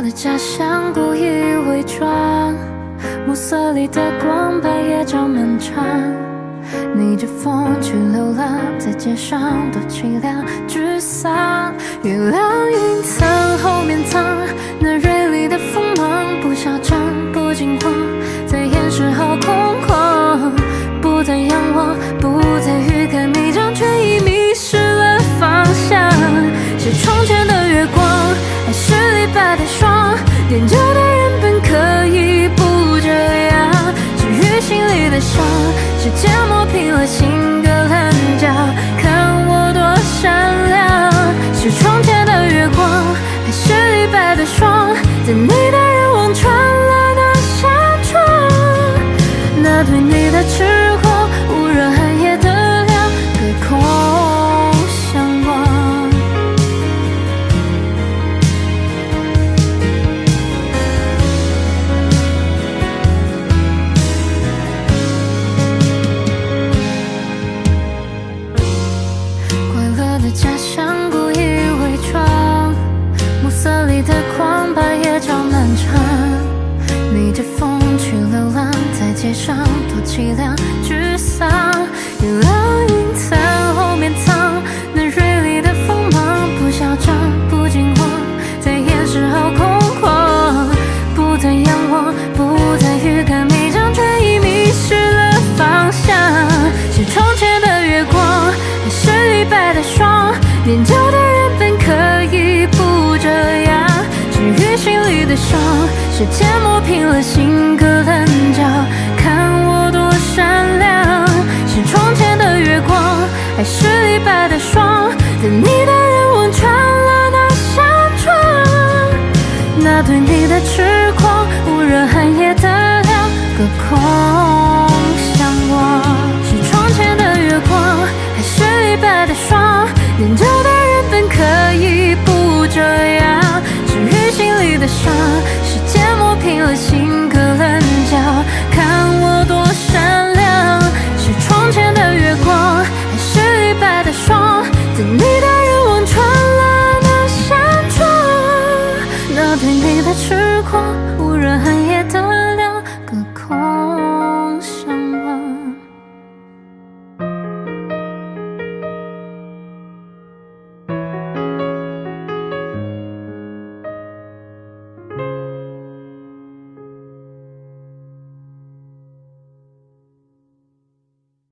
的假象故意伪装，暮色里的光，白夜照漫长。逆着风去流浪，在街上多凄凉沮丧。月亮云层后面藏那锐利的锋芒，不嚣张，不惊慌，在掩饰好空旷。不再仰望，不再欲盖弥彰，却已迷失了方向。是窗前的月光，还是李白的霜？念旧的人本可以不这样，治愈心里的伤，是芥末平了心的棱角。看我多善良，是窗前的月光，还是李白的霜？在你的人望穿了那扇窗，那对你的痴狂，无热寒夜的凉，隔空相望。假象故意伪装，暮色里的光，白夜照漫长。逆着风去流浪，在街上多凄凉沮丧。月亮云层后面藏那锐利的锋芒，不嚣张，不惊慌，在掩饰好空旷。不再仰望，不再欲盖弥彰，却已迷失了方向。是窗前的月光，还是李白的霜？念旧的人本可以不这样，治愈心里的伤，是芥末平了心隔棱角。看我多善良，是窗前的月光，还是李白的霜？在你的人望穿了那扇窗，那对你的痴狂，无热寒夜的凉，隔空相望。是窗前的月光，还是李白的霜？念旧的人本可以不这样，治愈心里的伤，是芥末平了心。